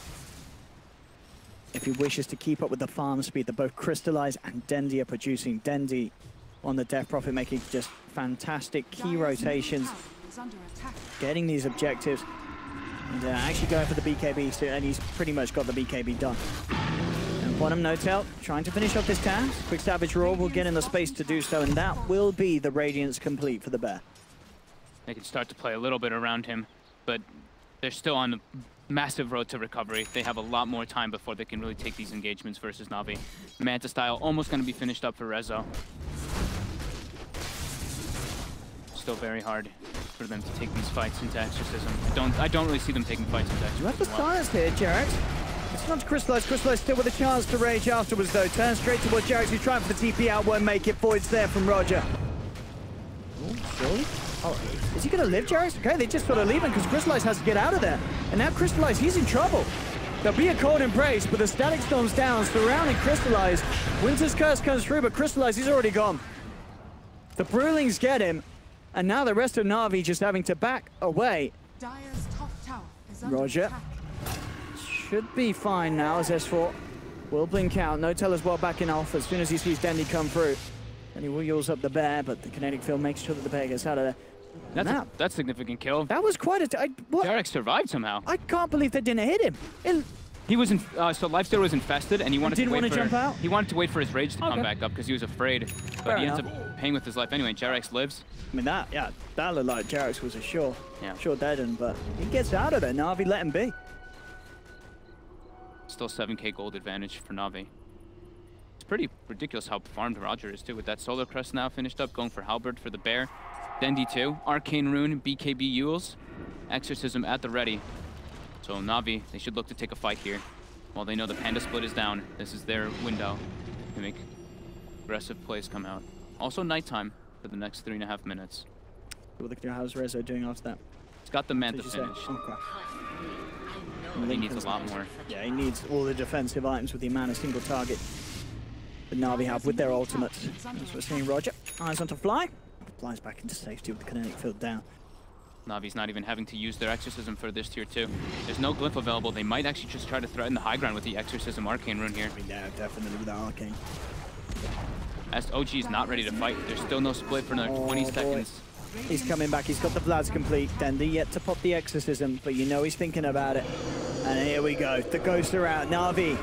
if he wishes to keep up with the farm speed that both Crystallize and Dendi are producing. Dendi on the Death Prophet making just fantastic key rotations, getting these objectives, and actually going for the BKB soon, and he's pretty much got the BKB done. And bottom No Tail trying to finish off this task. Quick Savage Roar will get in the space to do so, and that will be the Radiance complete for the bear. They can start to play a little bit around him, but they're still on massive road to recovery. They have a lot more time before they can really take these engagements versus Na'Vi. Manta style almost going to be finished up for Rezo. Still very hard for them to take these fights into Exorcism. I don't really see them taking fights into Exorcism. You have the silence here, Jarex. It's not to Crystallize. Crystallize still with a chance to rage afterwards, though. Turns straight towards Jarex, who's trying for the TP out, won't make it. Void's there from Roger. Oh, surely? Oh, is he going to live, Jarex? Okay, they just sort of leave him because Crystallize has to get out of there. And now Crystallize, he's in trouble. There'll be a cold embrace, but the Static Storm's down, surrounding Crystallize. Winter's Curse comes through, but Crystallize, he's already gone. The Brewlings get him, and now the rest of Na'Vi just having to back away. Dire's top tower is under Roger. attack. Should be fine now as S4 will blink out. No tell as well back in off as soon as he sees Dendy come through. And he wheels up the bear, but the kinetic field makes sure that the bear gets out of there. That's significant kill. That was quite a... Jarex survived somehow. I can't believe they didn't hit him. He was so Lifesteal was infested, and he wanted didn't want to jump out? He wanted to wait for his rage to come back up because he was afraid. But Fair he ends enough. up paying with his life anyway. Jarex lives. I mean, that looked like Jarex was a sure dead end, but he gets out of there. Na'Vi let him be. Still 7k gold advantage for Na'Vi. It's pretty ridiculous how farmed Roger is too, with that Solar Crest now finished up, going for Halberd for the bear. Dendy too, Arcane Rune, BKB Yules, Exorcism at the ready. So Na'Vi, they should look to take a fight here. While they know the Panda split is down, this is their window to make aggressive plays come out. Also nighttime for the next 3.5 minutes. We'll look at how's Rezo doing after that. He's got the Manta Did you say? finish. Okay. He needs a lot more. Yeah, he needs all the defensive items with the amount of single target that Na'Vi have with their ultimates. As we're seeing Roger, eyes onto Fly. Flies back into safety with the kinetic field down. Na'Vi's not even having to use their Exorcism for this tier 2. There's no Glyph available. They might actually just try to threaten the high ground with the Exorcism Arcane Rune here. Yeah, definitely with the Arcane. As OG is not ready to fight. There's still no split for another 20 seconds. He's coming back. He's got the Vlad's complete. Dendy yet to pop the Exorcism, but you know he's thinking about it. And here we go. The ghosts are out. Na'Vi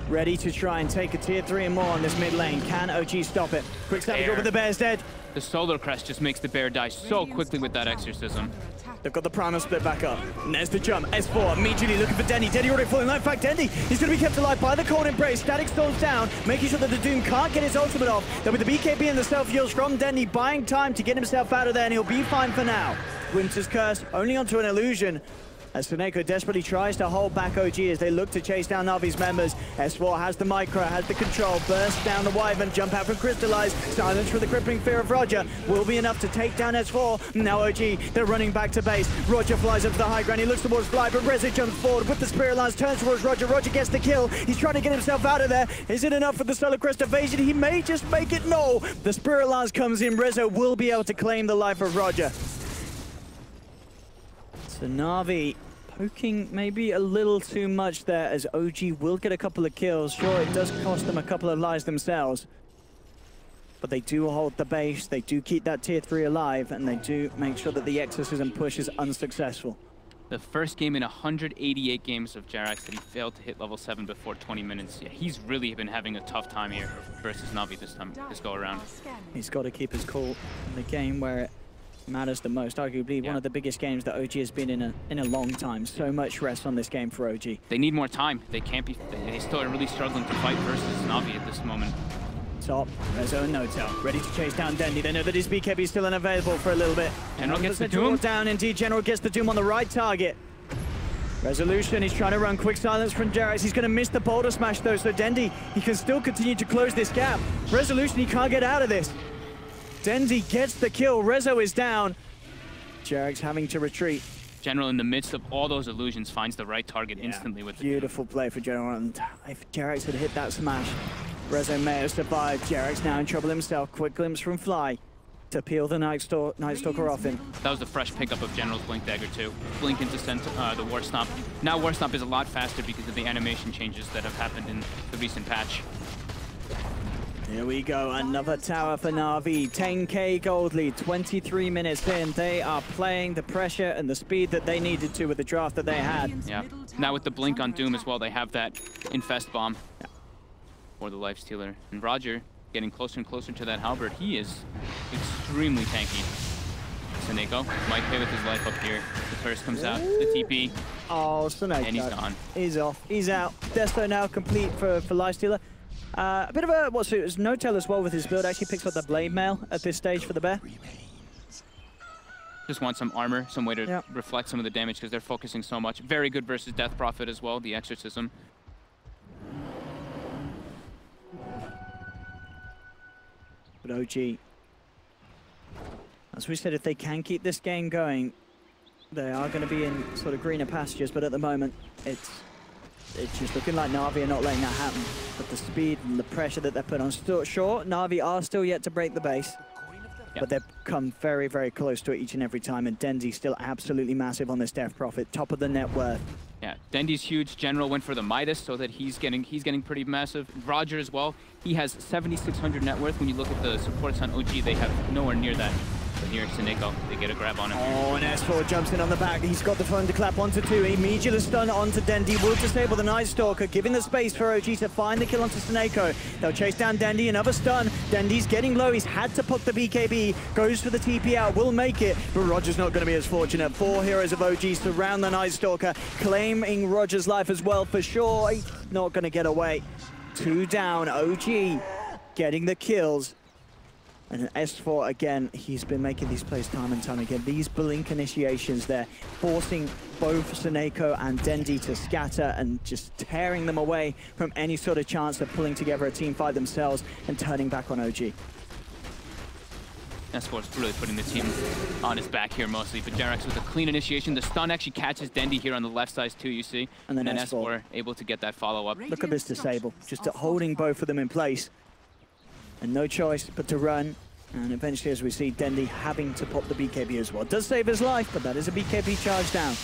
ready to try and take a tier 3 and more on this mid lane. Can OG stop it? Quick snap over the bear's dead. The Solar Crest just makes the bear die so quickly with that Exorcism. They've got the Primal split back up. And there's the jump. S4 immediately looking for Dendy. Dendy already falling. In fact, Dendy, he's going to be kept alive by the cold embrace. Static Storm's down, making sure that the Doom can't get his ultimate off. Then with the BKB and the self-heals from Dendy, buying time to get himself out of there, and he'll be fine for now. Winter's Curse only onto an illusion, as Seneko desperately tries to hold back OG as they look to chase down Na'Vi's members. S4 has the micro, has the control, burst down the Wyvern, jump out from Crystallize, silence for the crippling fear of Roger, will be enough to take down S4. Now OG, they're running back to base. Roger flies up to the high ground, he looks towards Fly, but Reza jumps forward with the Spirit Lance, turns towards Roger. Roger gets the kill, he's trying to get himself out of there. Is it enough for the Solar Crest evasion? He may just make it, no! The Spirit Lance comes in, Reza will be able to claim the life of Roger. So Na'Vi poking maybe a little too much there, as OG will get a couple of kills. Sure, it does cost them a couple of lives themselves, but they do hold the base, they do keep that tier 3 alive, and they do make sure that the Exorcism push is unsuccessful. The first game in 188 games of Jarex that he failed to hit level 7 before 20 minutes. Yeah, he's really been having a tough time here versus Na'Vi this go around. He's got to keep his cool in the game where it matters the most. Arguably one of the biggest games that OG has been in a long time. So much rest on this game for OG. They need more time. They can't be. They still are really struggling to fight versus Na'Vi at this moment. Top, Rezo and Notel, ready to chase down Dendy. They know that his BKB is still unavailable for a little bit. General gets the Doom. Down, indeed. General gets the Doom on the right target. Resolution, he's trying to run quick silence from Jarex. He's going to miss the boulder smash though, so Dendy, he can still continue to close this gap. Resolution, he can't get out of this. Dendy gets the kill. Rezo is down. Jarex having to retreat. General, in the midst of all those illusions, finds the right target instantly with the beautiful play for General. And if Jarex had hit that smash, Rezo may have survived. Jarex now in trouble himself. Quick glimpse from Fly to peel the Night Stalker off him. That was the fresh pickup of General's Blink Dagger too. Blink into the War Stomp. Now War Stomp is a lot faster because of the animation changes that have happened in the recent patch. Here we go, another tower for Na'Vi. 10k gold lead, 23 minutes in. They are playing the pressure and the speed that they needed to with the draft that they had. Yeah. Now with the blink on Doom as well, they have that Infest Bomb for the Lifestealer. And Roger getting closer and closer to that Halberd. He is extremely tanky. Seneko might pay with his life up here. Curse comes out, the TP, Oh, Snake. and he's gone. He's off. He's out. Desto now complete for Lifestealer. A bit of a, what's it, no-tail as well with his build. Actually picks up the Blade Mail at this stage for the Bear. Just want some armor, some way to reflect some of the damage because they're focusing so much. Very good versus Death Prophet as well, the Exorcism. But OG, as we said, if they can keep this game going, they are going to be in sort of greener pastures, but at the moment, it's just looking like Na'Vi are not letting that happen. But the speed and the pressure that they're putting on, sure, Na'Vi are still yet to break the base, but they've come very, very close to it each and every time, and Denzi's still absolutely massive on this Death Prophet, top of the net worth. Yeah, Dendi's huge. General went for the Midas so that he's getting pretty massive. Roger as well. He has 7,600 net worth. When you look at the supports on OG, they have nowhere near that. But here, Seneko, they get a grab on him. Oh, and S4 jumps in on the back. He's got the thunderclap onto 2. Immediate stun onto Dendi. Will disable the Night Stalker, giving the space for OG to find the kill onto Seneko. They'll chase down Dendi. Another stun. Dendi's getting low. He's had to pop the BKB. Goes for the TP out. Will make it. But Roger's not going to be as fortunate. 4 heroes of OG surround the Night Stalker, claiming Roger's life as well for sure. He's not going to get away. 2 down. OG getting the kills. And S4, again, he's been making these plays time and time again. These blink initiations there, forcing both Seneko and Dendi to scatter and just tearing them away from any sort of chance of pulling together a team fight themselves and turning back on OG. S4's really putting the team on his back here mostly, but Jerax with a clean initiation. The stun actually catches Dendi here on the left side too, you see. And then S4 able to get that follow-up. Look at this disable, just holding both of them in place. And no choice but to run. And eventually, as we see, Dendi having to pop the BKB as well. Does save his life, but that is a BKB charge down.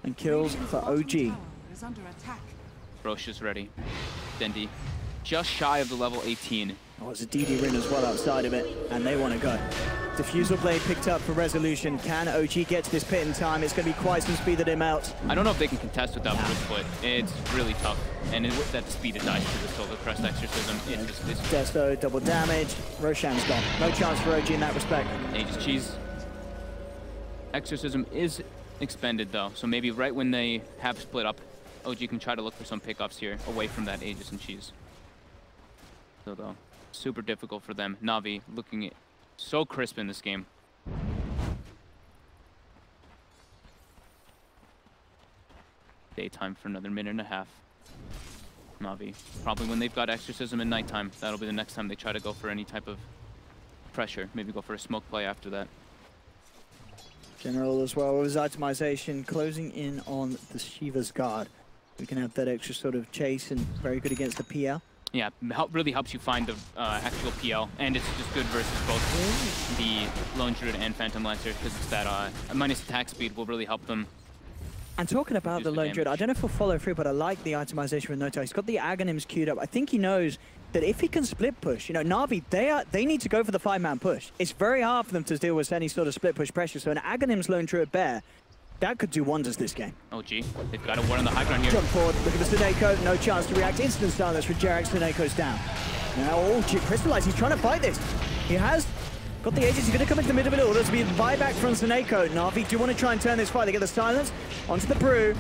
And kills for OG. Roche is ready. Dendi just shy of the level 18. Oh, it's a DD Rin as well outside of it, and they want to go. Diffusal Blade picked up for Resolution. Can OG get to this pit in time? It's going to be quite some speed that him out. I don't know if they can contest with that split. It's really tough. And that speed it dies to the Silver Crest Exorcism. It just is. Desto, double damage. Roshan's gone. No chance for OG in that respect. Aegis Cheese. Exorcism is expended though, so maybe right when they have split up, OG can try to look for some pickups here away from that Aegis and Cheese. So though, super difficult for them. Na'Vi looking at so crisp in this game. Daytime for another minute and a half. Na'Vi, probably when they've got Exorcism in nighttime, that'll be the next time they try to go for any type of pressure. Maybe go for a smoke play after that. General as well with his itemization, closing in on the Shiva's Guard. We can have that extra sort of chase and very good against the PL. Yeah, really helps you find the actual PL, and it's just good versus both the Lone Druid and Phantom Lancer, because it's that minus attack speed will really help them. And talking about the Lone Druid, I don't know if he'll follow through, but I like the itemization with Noto. He's got the Aghanims queued up. I think he knows that if he can split push, you know, Na'Vi, they need to go for the 5-man push. It's very hard for them to deal with any sort of split push pressure, so an Aghanims Lone Druid Bear, that could do wonders this game. OG, they've got a war on the high ground here. Jump forward, look at the Seneko, no chance to react. Instant silence for Jerax, Seneko's down. Now, Crystallize, he's trying to fight this. He has got the Aegis, he's going to come into the middle of it all. There's going to be a buyback from Seneko. Na'Vi do want to try and turn this fight. They get the silence onto the Brew.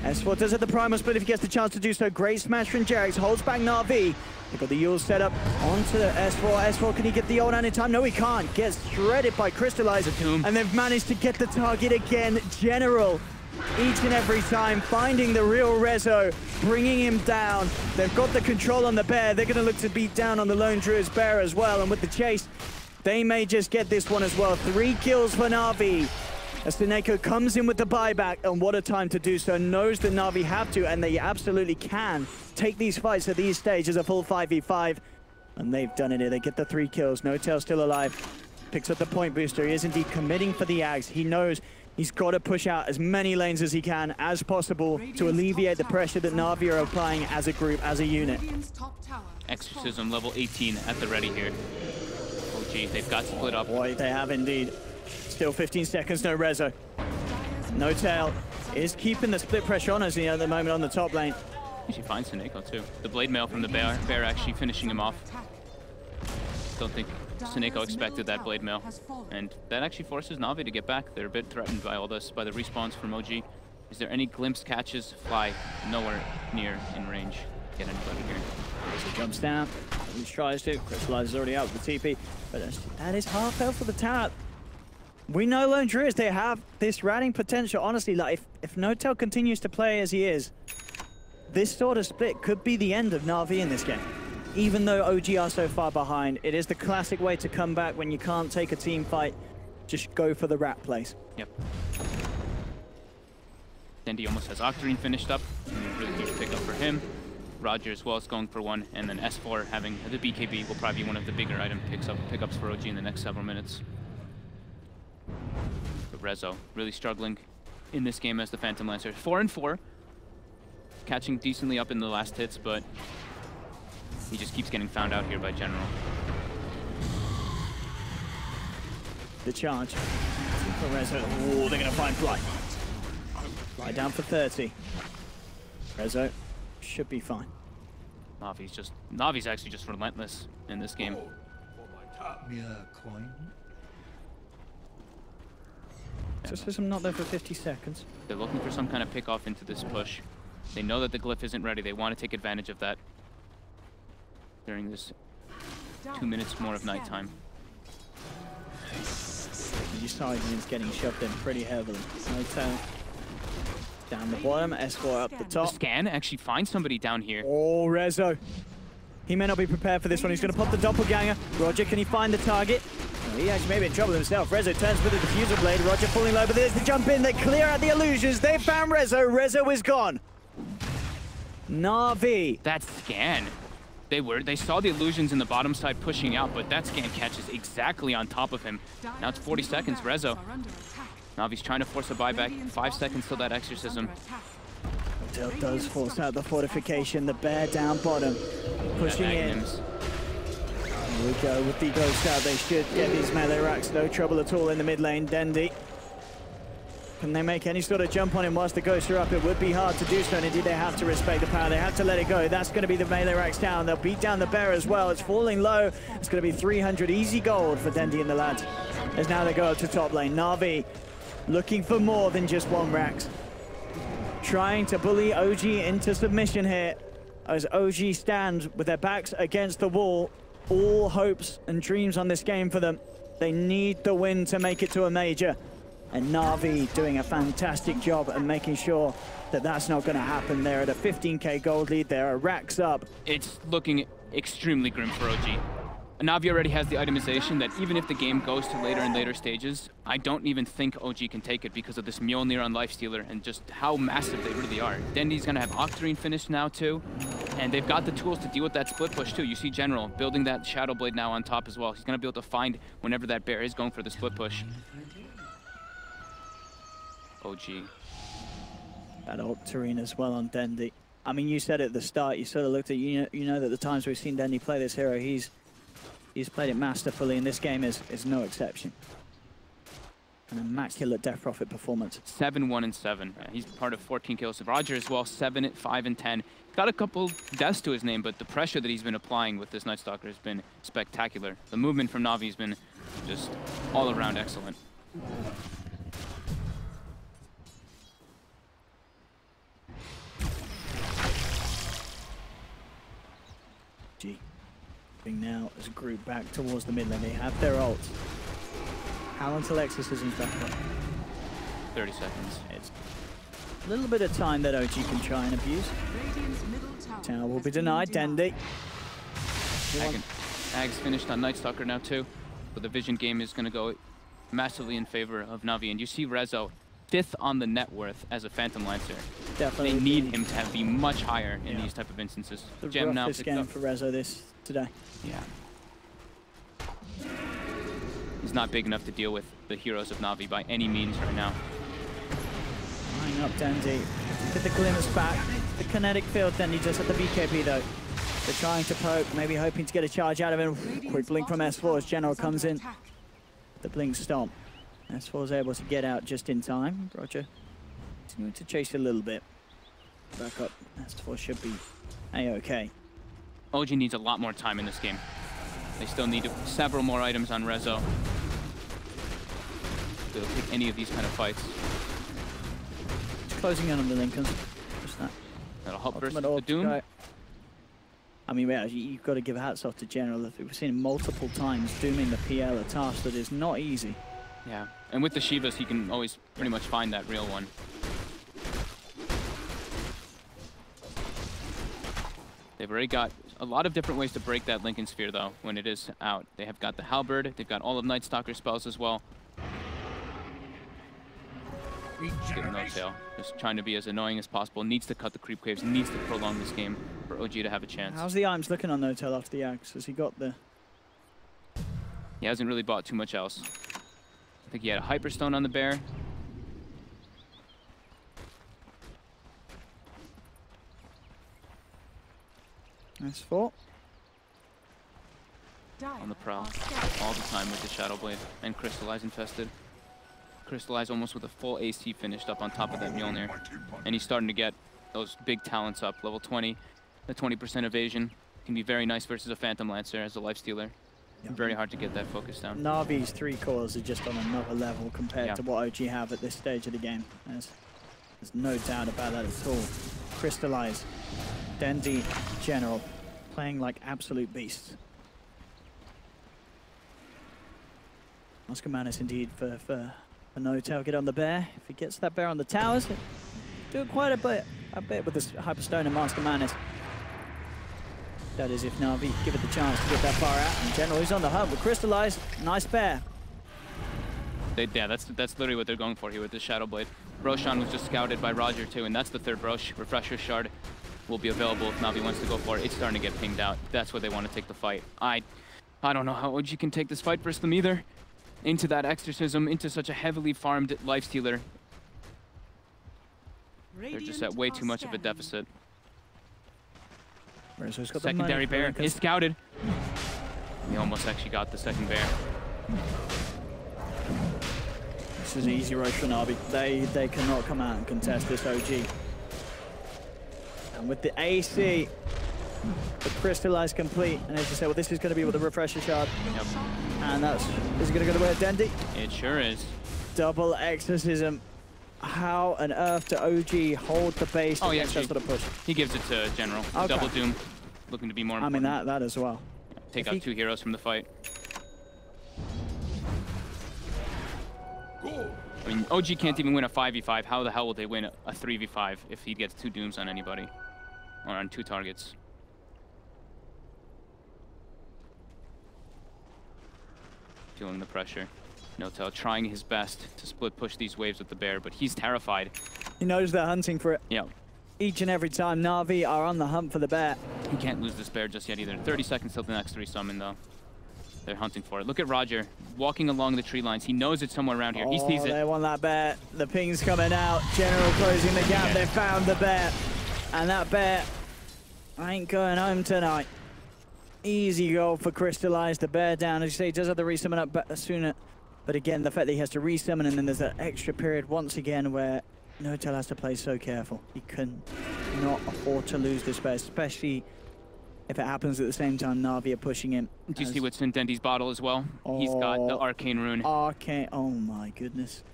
S4 does have the Primal Split if he gets the chance to do so. Great smash from Jerax, holds back Na'Vi. They've got the Yule set up onto S4. S4, can he get the ult out in time? No, he can't. Gets shredded by Crystallizer. And they've managed to get the target again. General, each and every time, finding the real Rezo, bringing him down. They've got the control on the Bear. They're going to look to beat down on the Lone Druid's Bear as well. And with the chase, they may just get this one as well. 3 kills for Na'Vi. As Seneko comes in with the buyback, and what a time to do so. Knows that Na'Vi have to, and they absolutely can take these fights at these stages, a full 5v5. And they've done it here. They get the 3 kills. No-tail still alive. Picks up the point booster. He is indeed committing for the Ags. He knows he's got to push out as many lanes as he can, as possible, to alleviate the pressure that Na'Vi are applying as a group, as a unit. Exorcism level 18 at the ready here. OG, they've got split up. Boy, they have indeed. Still 15 seconds, no Rezo. No-tail is keeping the split pressure on us at the moment on the top lane. She finds Seneko too. The blade mail from the Bear actually finishing him off. Don't think Seneko expected that blade mail, and that actually forces Na'Vi to get back. They're a bit threatened by all this, by the respawns from OG. Is there any glimpse catches? Fly nowhere near in range. Get anybody here. As he jumps down, he tries to. Crystallize is already out with the TP, but that is half health for the tower. We know Lone Druids, they have this ratting potential. Honestly, like if Notel continues to play as he is, this sort of split could be the end of Na'Vi in this game. Even though OG are so far behind, it is the classic way to come back when you can't take a team fight. Just go for the rat plays. Yep. Dendi almost has Octarine finished up. Really huge pickup for him. Roger as well is going for one, and then S4 having the BKB will probably be one of the bigger item pickups for OG in the next several minutes. But Rezo really struggling in this game as the Phantom Lancer. 4-4, catching decently up in the last hits, but he just keeps getting found out here by General. The charge for Rezo. Oh, they're gonna find Fly. Fly down for 30. Rezo should be fine. Navi's actually just relentless in this game. Exorcism not there for 50 seconds. They're looking for some kind of pick off into this push. They know that the glyph isn't ready. They want to take advantage of that during this 2 minutes more of nighttime. Usagian's getting shoved in pretty heavily. Notel down the bottom, S4 up the top. The scan actually finds somebody down here. Oh, Rezo. He may not be prepared for this one. He's going to pop the doppelganger. Roger, can he find the target? Well, he actually may be in trouble himself. Rezo turns with the diffuser blade. Roger falling low, but there's the jump in. They clear out the illusions. They found Rezo. Rezo is gone. Na'Vi. That scan. They saw the illusions in the bottom side pushing out, but that scan catches exactly on top of him. Now it's 40 seconds, Rezo. Navi's trying to force a buyback. 5 seconds till that exorcism. Notel does force out the fortification. The bear down bottom. Pushing in. Here we go with the ghost out. They should get these melee racks. No trouble at all in the mid lane. Dendi. Can they make any sort of jump on him whilst the ghosts are up? It would be hard to do so, and indeed they have to respect the power. They have to let it go. That's going to be the melee racks down. They'll beat down the bear as well. It's falling low. It's going to be 300 easy gold for Dendi and the lads. As now they go up to top lane. Na'Vi looking for more than just one racks. Trying to bully OG into submission here as OG stands with their backs against the wall. All hopes and dreams on this game for them. They need the win to make it to a major. And Na'Vi doing a fantastic job at making sure that that's not going to happen. They're at a 15k gold lead. There are racks up. It's looking extremely grim for OG. Na'Vi already has the itemization that even if the game goes to later and later stages, I don't even think OG can take it because of this Mjolnir on Lifestealer and just how massive they really are. Dendi's going to have Octarine finished now too, and they've got the tools to deal with that split push too. You see General building that Shadow Blade now on top as well. He's going to be able to find whenever that bear is going for the split push. OG. That Octarine as well on Dendi. I mean, you said at the start, you sort of looked at, you know that the times we've seen Dendi play this hero, he's played it masterfully, and this game is no exception. An immaculate death profit performance. 7-1-7. Yeah, he's part of 14 kills. Roger as well, 7-5-10. Got a couple deaths to his name, but the pressure that he's been applying with this Night Stalker has been spectacular. The movement from Na'Vi has been just all around excellent. Now as a group back towards the mid lane. They have their ult. How until Exorcism's back up? 30 seconds. It's a little bit of time that OG can try and abuse. Tower will be denied. Dendi. Ag's finished on Night Stalker now too. So the vision game is going to go massively in favor of Na'Vi. And you see Rezo 5th on the net worth as a Phantom Lancer. Definitely. They need him to be much higher in these type of instances. The Gem now roughest game for Rezo today. Yeah. He's not big enough to deal with the heroes of Na'Vi by any means right now. Line up Dendi. Get the glimmers back. The kinetic field Dendi just at the BKB though. They're trying to poke, maybe hoping to get a charge out of him. Quick blink from S4 as General comes in. The blink stomp. S4 is able to get out just in time. Roger continuing to chase a little bit. Back up. S4 should be A-okay. OG needs a lot more time in this game. They still need several more items on Rezo. They'll take any of these kind of fights. Just closing in on the Lincolns. Just that. That'll help versus Ultimate the Doom. guy. I mean, yeah, you've got to give hats off to General. We've seen him multiple times dooming the PL, a task that is not easy. Yeah, and with the Shivas, he can always pretty much find that real one. They've already got a lot of different ways to break that Lincoln Sphere, though, when it is out. They have got the Halberd, they've got all of Night Stalker spells as well. Getting no tail. Just trying to be as annoying as possible. Needs to cut the creep waves, needs to prolong this game for OG to have a chance. How's the Imes looking on no-tail after the axe? Has he got the... He hasn't really bought too much else. I think he had a Hyperstone on the bear. Nice fought. On the prowl all the time with the Shadow Blade and Crystallize infested. Crystallize almost with a full AC finished up on top of that Mjolnir. And he's starting to get those big talents up. Level 20, the 20% evasion can be very nice versus a Phantom Lancer as a lifestealer. Yep. Very hard to get that focus down. Navi's 3 cores are just on another level compared to what OG have at this stage of the game. There's no doubt about that at all. Crystallize, Dendi, General, playing like absolute beasts. Oscar Manus indeed for no-tail. Get on the bear. If he gets that bear on the towers, do quite a bit with this Hyperstone and Master Manus. That is if Na'Vi give it the chance to get that far out. And General is on the hub with Crystallize. Nice bear. Yeah, that's literally what they're going for here with the Shadow Blade. Roshan was just scouted by Roger too, and that's the third Rosh. Refresher Shard will be available if Na'Vi wants to go for it. It's starting to get pinged out. That's where they want to take the fight. I don't know how OG can take this fight versus them either. Into that Exorcism, into such a heavily farmed lifestealer. They're just at way too much of a deficit. Secondary bear is scouted. He almost actually got the second bear. This is an easy rush for Na'Vi. They cannot come out and contest this OG. And with the AC, the Crystallize complete, and as you say, well, this is going to be with the Refresher Shard. Yep. And is it going to go to where Dendi? It sure is. Double Exorcism. How on earth to OG hold the base? Oh yeah, that sort of push. He gives it to General. Okay. Double Doom, looking to be more important. I mean that as well. Take out 2 heroes from the fight. I mean, OG can't even win a 5v5. How the hell will they win a 3v5 if he gets 2 Dooms on anybody? Or on 2 targets? Feeling the pressure. No-tail trying his best to split push these waves with the bear, but he's terrified. He knows they're hunting for it. Yeah. Each and every time Na'Vi are on the hunt for the bear. He can't lose this bear just yet either. 30 seconds till the next 3 summon though. They're hunting for it. Look at Roger walking along the tree lines. He knows it's somewhere around here. He sees it. They want that bear. The ping's coming out. General closing the gap. They found the bear. And that bear ain't going home tonight. Easy goal for Crystallize. The bear down. As you say, he does have the resummon up sooner. But again, the fact that he has to resummon, and then there's that extra period once again where no-tail has to play so careful. He cannot afford to lose this bear, especially if it happens at the same time Na'Vi are pushing him. Do you see what's in Dendi's bottle as well? He's got the Arcane Rune. Oh my goodness.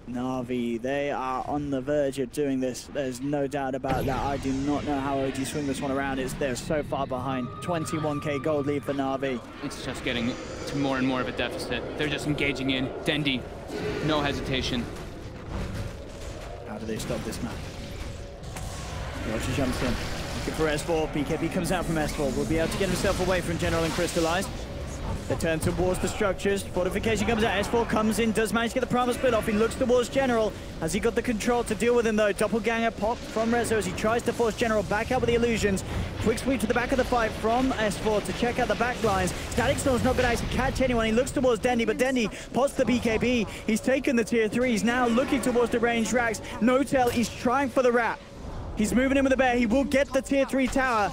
Na'Vi, they are on the verge of doing this. There's no doubt about that. I do not know how OG swing this one around. They're so far behind. 21k gold lead for Na'Vi. It's just getting to more and more of a deficit. They're just engaging in. Dendi, no hesitation. How do they stop this man? Roger jumps in. Looking for S4. BKB comes out from S4. Will be able to get himself away from General and Crystallize. They turn towards the structures. Fortification comes out. S4 comes in, does manage to get the primal split off. He looks towards General. Has he got the control to deal with him though? Doppelganger pop from Rezo as he tries to force General back out with the illusions. Quick sweep to the back of the fight from S4 to check out the back lines. Static Storm's not going to actually catch anyone. He looks towards Dendi, but Dendi pots the BKB. He's taken the tier 3. He's now looking towards the ranged racks. No-tail, he's trying for the wrap. He's moving in with the bear. He will get the tier 3 tower.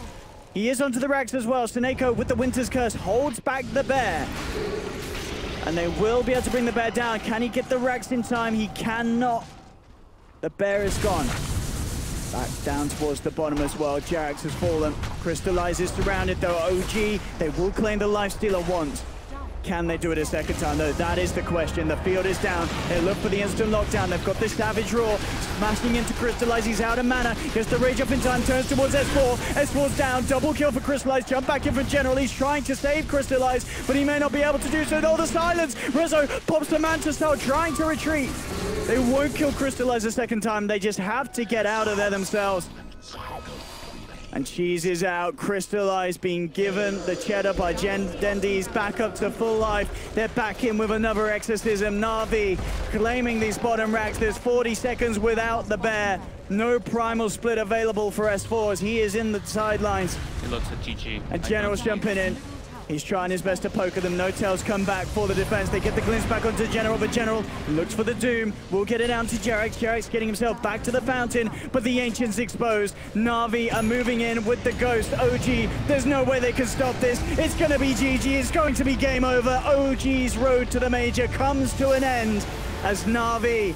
He is onto the racks as well. Seneko with the Winter's Curse holds back the bear. And they will be able to bring the bear down. Can he get the racks in time? He cannot. The bear is gone. Back down towards the bottom as well. Jarax has fallen. Crystallize is surrounded though. OG, they will claim the lifestealer once. Can they do it a second time though? That is the question. The field is down. They look for the instant lockdown. They've got this Savage Roar. Smashing into Crystallize. He's out of mana. Gets the rage up in time. Turns towards S4. S4's down. Double kill for Crystallize. Jump back in for General. He's trying to save Crystallize, but he may not be able to do so. Oh, the silence. Rezo pops the Mantis out, trying to retreat. They won't kill Crystallize a second time. They just have to get out of there themselves. And Cheese is out. Crystallize being given the cheddar by Dendy's back up to full life. They're back in with another exorcism. Na'Vi claiming these bottom racks. There's 40 seconds without the bear. No primal split available for S4 as he is in the sidelines. It looks like GG. And General's jumping in. He's trying his best to poke at them. No Tails come back for the defense. They get the glimpse back onto General, but General looks for the Doom. We'll get it down to Jarax. Jarax getting himself back to the fountain, but the Ancient's exposed. Na'Vi are moving in with the Ghost. OG, there's no way they can stop this. It's going to be GG. It's going to be game over. OG's road to the major comes to an end as Na'Vi,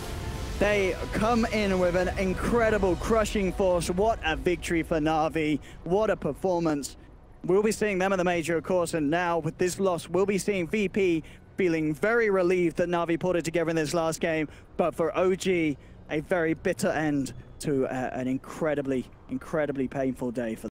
they come in with an incredible crushing force. What a victory for Na'Vi. What a performance. We'll be seeing them in the major, of course, and now with this loss, we'll be seeing VP feeling very relieved that Na'Vi pulled it together in this last game. But for OG, a very bitter end to an incredibly, incredibly painful day for them.